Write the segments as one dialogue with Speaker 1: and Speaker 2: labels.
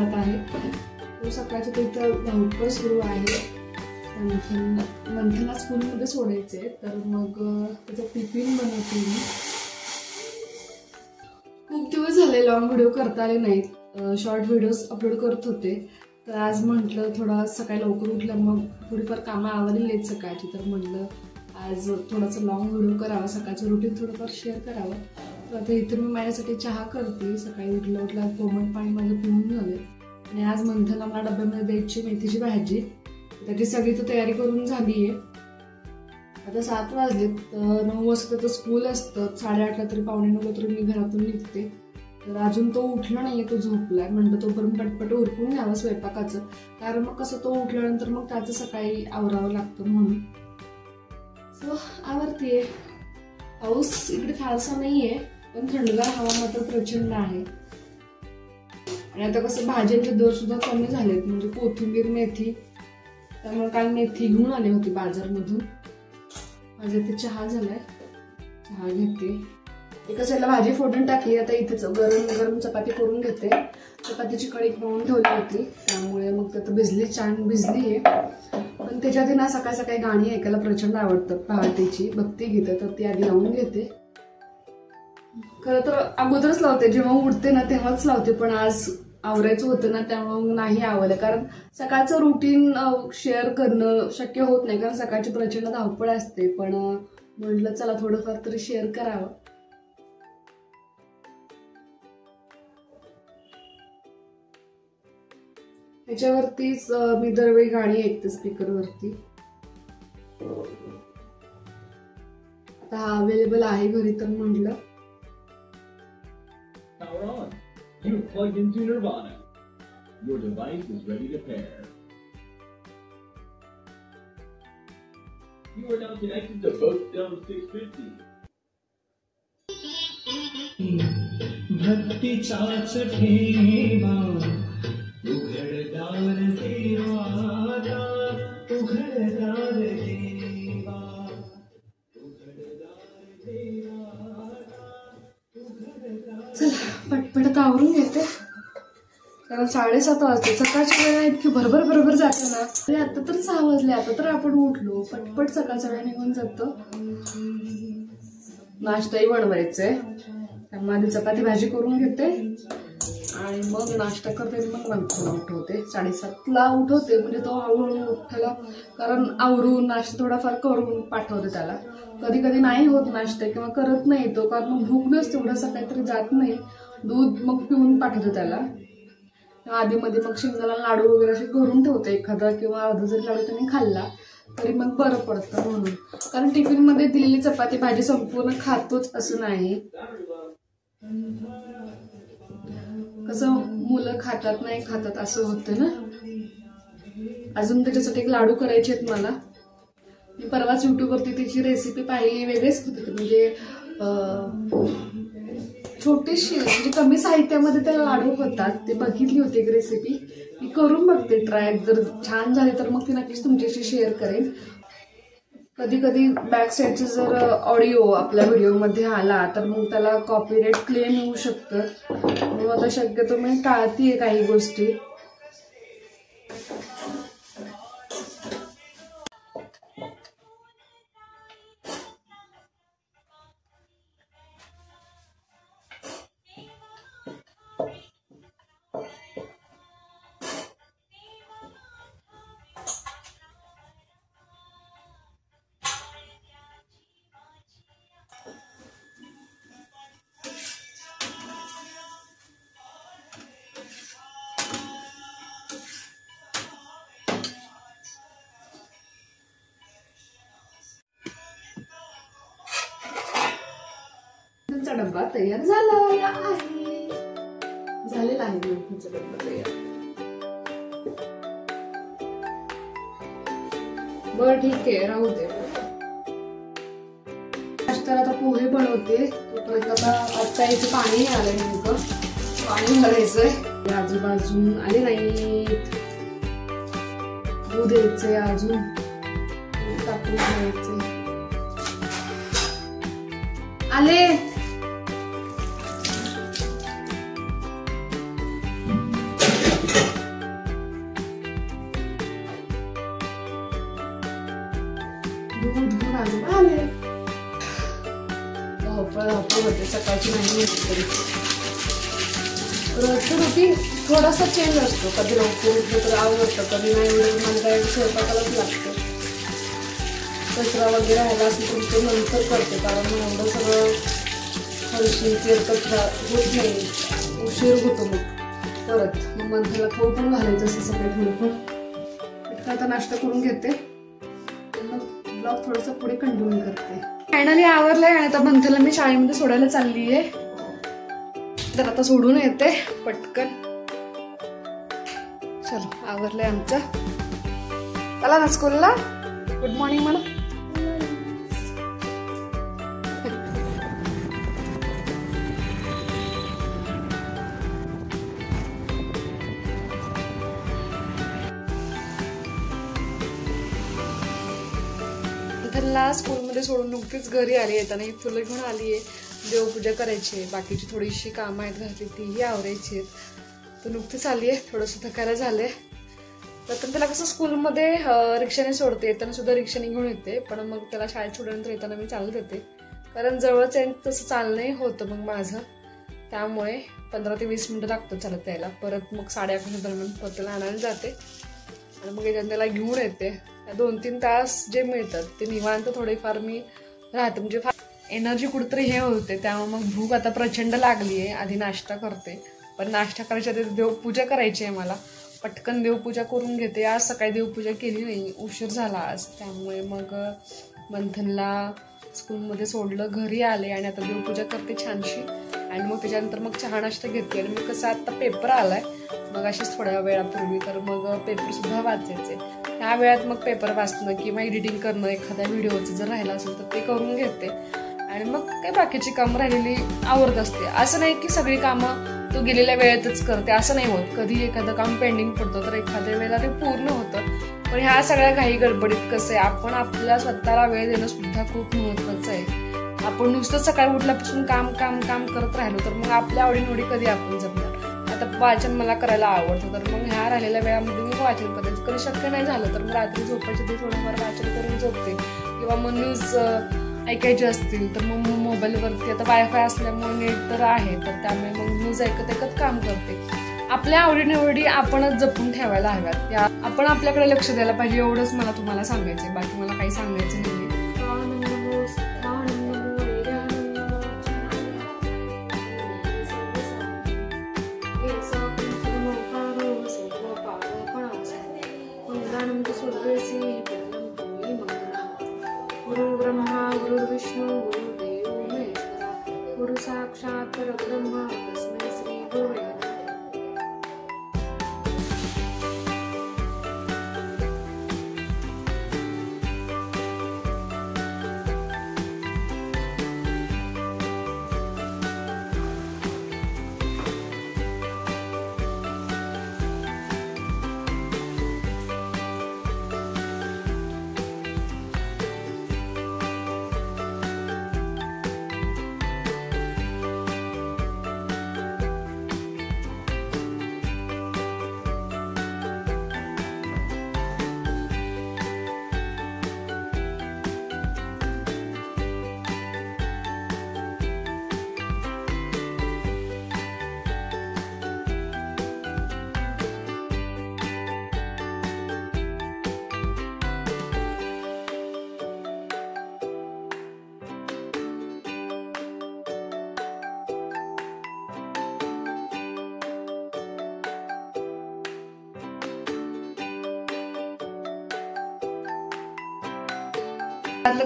Speaker 1: घरात आहे. तो सकाळच्या तिथं धावपळ सुरू आहे. मंथनला स्कूलमध्ये सोडायचे, तर मग त्याचा टिफिन बनवते मी. खूप दिवस झाले लॉंग व्हिडिओ करता आले नाहीत, शॉर्ट व्हिडिओज अपलोड करत होते. तर आज म्हटलं थोडा सकाळी लवकर उठलं, मग थोडीफार कामं आवरलेली आहेत सकाळची, तर म्हटलं आज थोडासा लॉंग व्हिडिओ करावा, सकाळचं रुटीन थोडंफार शेअर करावं. तर आता इथं मी माझ्यासाठी चहा करते. सकाळी उठल्या कोमट पाणी माझं पिऊन झालं. आणि आज मंथनला मला डब्यामध्ये द्यायची मेथीची भाजी, त्याची सगळी तर तयारी करून झाली आहे. आता 7 वाजलेत, 9 वाजता त्याचं स्कूल असतं, 8:30ला तरी 8:45ला तरी मी घरातून निघते. तर अजून तो उठला नाहीये, तो झोपलाय. म्हणलं तोपर्यंत पटपट उरकून घ्यावं स्वयंपाकाचं, कारण मग कसं तो उठल्यानंतर मग त्याचं सकाळी आवरावं लागतं म्हणून. सो आवरतीये. पाऊस इकडे फारसा नाहीये, पण थंडगार हवा मात्र प्रचंड आहे. आणि आता कसं भाज्यांचे दर सुद्धा कमी झालेत, म्हणजे कोथिंबीर, मेथी. त्यामुळे काल मेथी घेऊन आली होती बाजारमधून. माझ्या ते चहा झालाय, चहा घेते. एका साईडला भाजी फोडून टाकली. आता इथेच गरम गरम चपाती करून घेते. चपातीची कणिक मळून ठेवली होती, त्यामुळे मग त्यात भिजली, छान भिजली आहे. पण त्याच्या आधी ना सकाळी सकाळी गाणी ऐकायला प्रचंड आवडतात. पहाटेची भक्तिगीतं, तर ती आधी लावून घेते. खरं तर अगोदरच लावते, जेव्हा उठते ना तेव्हाच लावते, पण आज आवरायचं होतं ना, त्यामुळे नाही आवडलं. कारण सकाळचं रुटीन शेअर करणं शक्य होत नाही, कारण सकाळची प्रचंड धावपळ असते. पण म्हटलं चला थोडंफार तरी शेअर करावं. ह्याच्यावरतीच मी दरवेळी गाणी ऐकते स्पीकरवरती. आता हा अवेलेबल आहे घरी, तर म्हटलं
Speaker 2: You've plugged into Nirvana. Your device is ready to pair. You are now connected to Boatstone 650. भक्तीचाच ठेवा उघडदार देवाला, उघडदार देवा, उघडदार देवाला.
Speaker 1: चला पटपट आवरून घेते, कारण 7:30 वाजते. सकाळच्या वेळा इतकी भरभर जाते ना. अरे आता तर 6 वाजले, आता तर आपण उठलो. पटपट सकाळचा वेळ निघून जातो. नाश्ताही बनवायचंय, त्यामुळे आधी चपाती भाजी करून घेते आणि मग नाश्ता करते. मग नंतर उठवते, 7:30ला उठवते, म्हणजे तो हळूहळू उठायला. कारण आवरून नाश्ता थोडाफार करून पाठवते त्याला. कधी कधी नाही होत नाश्ता किंवा करत नाही तो, कारण मग भूक नसते, एवढं सकाळी तरी जात नाही. दूध मग पिऊन पाठवते त्याला. आधीमध्ये मग शेंगदाणा लाडू वगैरे असे करून ठेवते, एखादा किंवा अर्धा जरी लाडू त्याने खाल्ला तरी मग बरं पडतं म्हणून. कारण टिफिनमध्ये दिलेली चपाती भाजी संपूर्ण खातोच असं नाही. कसं मुलं खातात नाही खातात असं होतं ना. अजून त्याच्यासाठी एक लाडू करायचे आहेत मला. मी परवाच युट्यूबवरती त्याची रेसिपी पाहिली, वेगळेच होते, म्हणजे छोटीशी, म्हणजे कमी साहित्यामध्ये त्याला लाडू होतात. ते बघितली होती एक रेसिपी, ती करून बघते ट्राय. जर छान झाली तर मग ती नक्कीच तुमच्याशी शेअर करेन. कधी कधी बॅक साईडचा जर ऑडिओ आपल्या व्हिडिओमध्ये आला तर मग त्याला कॉपीराइट क्लेम येऊ शकतं. म्हणून आता शक्यतो मी टाळतीये काही गोष्टी. डब्बा तयार झालेला आहे. डब्बा तयार. बरं ठीक आहे, राहू दे. नाश्त्याला आता पोहे बनवते. तोपर्यंत आता इथे पाणी आलंय, नेमकं पाणी भरायचंय. आजूबाजून आले नाहीत, दूध द्यायचंय, अजून टाकून घ्यायचंय. आले. दूध घेऊन आजोबा आले. धावपळ होते सकाळची नाही होती तरी. रोजचं रुटीन थोडासा चेंज असतो. कधी लवकर उठलं तर आवडतं, कधी नाही उठलं मला काय स्वयंपाकालाच लागतं. कचरा वगैरे राहिला असेल तर ते नंतर करते, कारण एवढं सगळं फरशी कचरा होत नाही, उशीर होतो मग परत. मग मंथनला खाऊ पण घालायचं असं सगळं थोडंफार. इतका आता नाश्ता करून घेते, मग ब्लॉग थोडंसं पुढे कंटिन्यू करते. फायनली आवरलंय आणि आता मंथनला मी शाळेमध्ये सोडायला चालली आहे. तर आता सोडून येते पटकन. चलो आवरलंय आमचं. चला ना स्कूलला. गुड मॉर्निंग म्हणा. मंथनला स्कूलमध्ये सोडून नुकतीच घरी आली. येताना ही फुलं घेऊन आली आहे. देवपूजा करायची आहे, बाकीची थोडीशी कामं आहेत घरातली तीही आवरायची आहेत. तर नुकतीच आली आहे, थोडंसं थकायला झालंय. तर त्याला कसं स्कूलमध्ये रिक्षाने सोडते, येताना सुद्धा रिक्षाने घेऊन येते. पण मग त्याला शाळेत सोडल्यानंतर येताना मी चालत येते, कारण जवळच आहे तसं चालणंही होतं मग माझं. त्यामुळे 15 ते 20 मिनिटं लागतं चालत यायला. परत मग 11:30 दरम्यान परत त्याला आणायला जाते आणि मग येताना त्याला घेऊन येते. 2-3 तास जे मिळतात ते निवांत थोडेफार मी राहते, म्हणजे एनर्जी कुठेतरी हे होते. त्यामुळे मग भूक आता प्रचंड लागली आहे. आधी नाश्ता करते, पण नाश्ता करायच्या आधी देवपूजा करायची आहे मला. पटकन देवपूजा करून घेते. आज सकाळी देवपूजा केली नाही, उशीर झाला आज. त्यामुळे मग मंथनला स्कूलमध्ये सोडलं, घरी आले आणि आता देवपूजा करते छानशी. आणि मग त्याच्यानंतर मग चहा नाश्ता घेते. आणि मग कसं आता पेपर आलाय मग अशीच थोड्या वेळापूर्वी, तर मग पेपर सुद्धा वाचायचे. ह्या वेळात मग पेपर वाचणं किंवा एडिटिंग करणं एखाद्या व्हिडिओचं जर राहिलं असेल तर ते करून घेते. आणि मग काय बाकीची कामं राहिलेली आवरत असते. असं नाही की सगळी कामं तो गेलेल्या वेळेतच करते, असं नाही होत. कधी एखादं काम पेंडिंग पडतं तर एखाद्या वेळेला ते पूर्ण होतं. पण ह्या सगळ्या घाई गडबडीत कसं आहे, आपण आपल्या स्वतःला वेळ देणं सुद्धा खूप महत्वाचं आहे. आपण नुसतं सकाळी उठल्यापासून काम काम काम करत राहिलो तर मग आपल्या आवडीनिवडी कधी आपण जगणार. आता वाचन मला करायला आवडतं, तर मग ह्या राहिलेल्या वेळामध्ये मी वाचन करते. कधी शक्य नाही झालं तर मग रात्री झोपायच्या आधी थोडंफार वाचन करून झोपते. किंवा मग न्यूज ऐकायचे असतील तर मग मोबाईलवरती आता वायफाय असल्यामुळे नेट तर आहे, तर त्यामुळे मग न्यूज ऐकत काम करते. आपल्या आवडीनिवडी आपणच जपून ठेवायला हव्यात. आपण आपल्याकडे लक्ष द्यायला पाहिजे, एवढंच मला तुम्हाला सांगायचंय. बाकी मला काही सांगायचं नाहीये. गुरु ब्रह्मा गुरु विष्णू गुरुदेव महेश्वरा गुरु साक्षात परब्रह्म तस्मै श्री गुरवे नमः.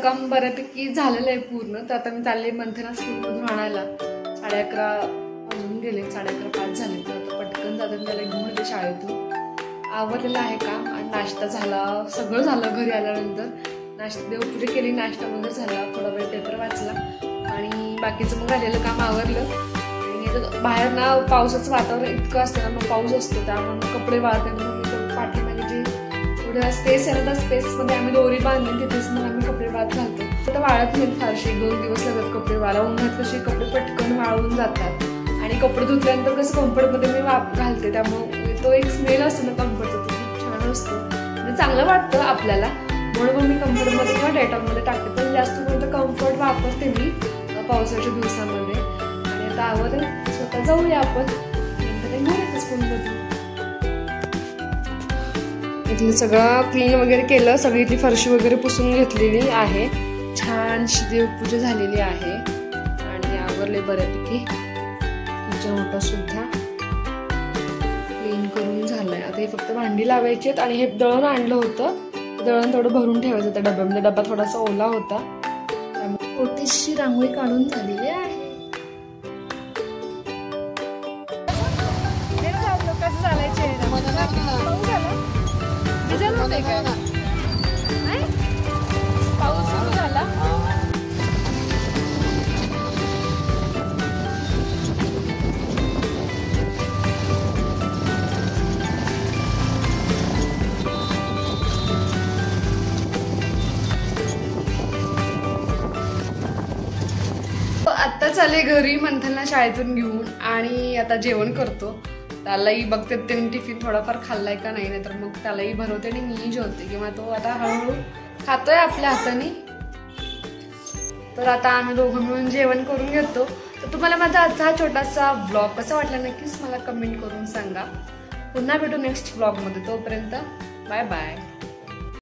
Speaker 1: काम बऱ्यापैकी झालेलं आहे पूर्ण. तर आता मी चालले मंथना स्कूलमधून आणायला. 11:30 वाजून गेले, 11:30-5 झाले. तर आता पटकन जातात त्याला घेऊन येते शाळेतून. आवरलेलं आहे काम आणि नाश्ता झाला, सगळं झालं. घरी आल्यानंतर नाश्ता देवपूजा केली, नाश्ता वगैरे झाला, थोडा वेळ पेपर वाचला आणि बाकीचं मग राहिलेलं काम आवरलं. आणि बाहेर ना पावसाचं वातावरण इतकं असतं ना, मग पाऊस असतो त्यामुळे कपडे वाळताना मग पाठीमागे जे थोडं स्पेस आहे ना, त्या स्पेसमध्ये आम्ही दोरी बांधून तिथेच मग आम्ही कपडे वाळत घालतो. तर वाळत नाही फारसे, 1-2 दिवस लागत कपडे वाळा. उन्हात कसे कपडे पटकन वाळून जातात आणि कपडे धुतल्यानंतर कसं कम्फर्टमध्ये मी घालते, त्यामुळे तो एक स्मेल असतो ना कम्फर्टचा, तो खूप छान असतो, म्हणजे चांगलं वाटतं आपल्याला. म्हणून मग मी कम्फर्टमध्ये किंवा डेटॉलमध्ये टाकते, पण जास्त करून तर कम्फर्ट वापरते मी पावसाच्या दिवसामध्ये. आणि आता आवडेल स्वतः जाऊया आपण स्कूलमध्ये. इथलं सगळं क्लीन वगैरे केलं, सगळी इथली फरशी वगैरे पुसून घेतलेली आहे, छानशी देवपूजा झालेली आहे आणि आवरले बऱ्यापैकी. किचन ओटा सुद्धा क्लीन करून झालंय. आता हे फक्त भांडी लावायची आहेत आणि हे दळण आणलं होतं, दळण थोडं भरून ठेवायचं त्या डब्यामध्ये. डबा थोडासा ओला होता, त्यामुळे छोटीशी रांगोळी काढून झालेली आहे. कसं झालंय चेहरा? पाऊस सुरू झाला. आत्ताच आले घरी मंथनला शाळेतून घेऊन आणि आता जेवण करतो. त्यालाही बघते त्याने टिफिन थोडाफार खाल्लाय का नाही, तर मग त्यालाही भरवते आणि मीही जेवते, किंवा तो आता हळूहळू खातोय आपल्या हाताने. तर आता आम्ही दोघं मिळून जेवण करून घेतो. तर तुम्हाला माझा आजचा हा छोटासा व्लॉग कसा वाटला नक्कीच मला कमेंट करून सांगा. पुन्हा भेटू नेक्स्ट व्लॉगमध्ये. तोपर्यंत बाय बाय.